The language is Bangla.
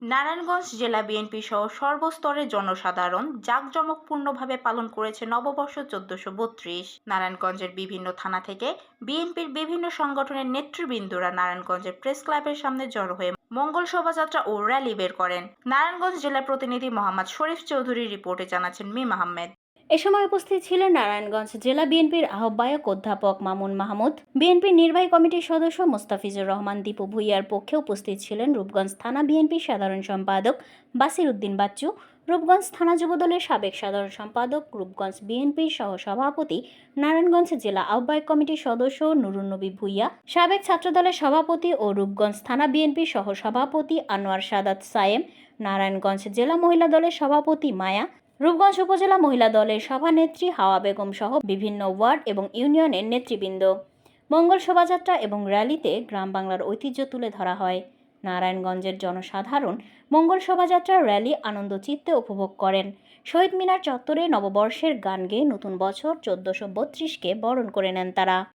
নারায়ণগঞ্জ জেলা বিএনপি সহ সর্বস্তরের জনসাধারণ জাঁকজমকপূর্ণভাবে পালন করেছে নববর্ষ ১৪৩২। নারায়ণগঞ্জের বিভিন্ন থানা থেকে বিএনপির বিভিন্ন সংগঠনের নেতৃবৃন্দরা নারায়ণগঞ্জের প্রেস ক্লাবের সামনে জড়ো হয়ে মঙ্গল শোভাযাত্রা ও র্যালি বের করেন। নারায়ণগঞ্জ জেলা প্রতিনিধি মোহাম্মদ শরীফ চৌধুরীর রিপোর্টে জানাচ্ছেন মীম আহমেদ। এ সময় উপস্থিত ছিলেন নারায়ণগঞ্জ জেলা বিএনপির আহ্বায়ক অধ্যাপক মামুন মাহমুদ, বিএনপির নির্বাহী কমিটির সদস্য মোস্তাফিজুর রহমান দীপু ভূঁইয়ার পক্ষে উপস্থিত ছিলেন রূপগঞ্জ থানা বিএনপির সাধারণ সম্পাদক বাসির উদ্দিন বাচ্চু, রূপগঞ্জ থানা যুবদলের সাবেক সাধারণ সম্পাদক, রূপগঞ্জ বিএনপির সহ সভাপতি, নারায়ণগঞ্জ জেলা আহ্বায়ক কমিটির সদস্য নুরুন নবী ভূঁইয়া, সাবেক ছাত্রদলের সভাপতি ও রূপগঞ্জ থানা বিএনপির সহ সভাপতি আনোয়ার সাদাত সায়েম, নারায়ণগঞ্জ জেলা মহিলা দলের সভাপতি মায়া, রূপগঞ্জ উপজেলা মহিলা দলের সভানেত্রী হাওয়া বেগম সহ বিভিন্ন ওয়ার্ড এবং ইউনিয়নের নেতৃবৃন্দ। মঙ্গল শোভাযাত্রা এবং র্যালিতে গ্রাম বাংলার ঐতিহ্য তুলে ধরা হয়। নারায়ণগঞ্জের জনসাধারণ মঙ্গল শোভাযাত্রা র্যালি আনন্দ চিত্তে উপভোগ করেন। শহীদ মিনার চত্বরে নববর্ষের গান গেয়ে নতুন বছর ১৪৩২কে বরণ করে নেন তারা।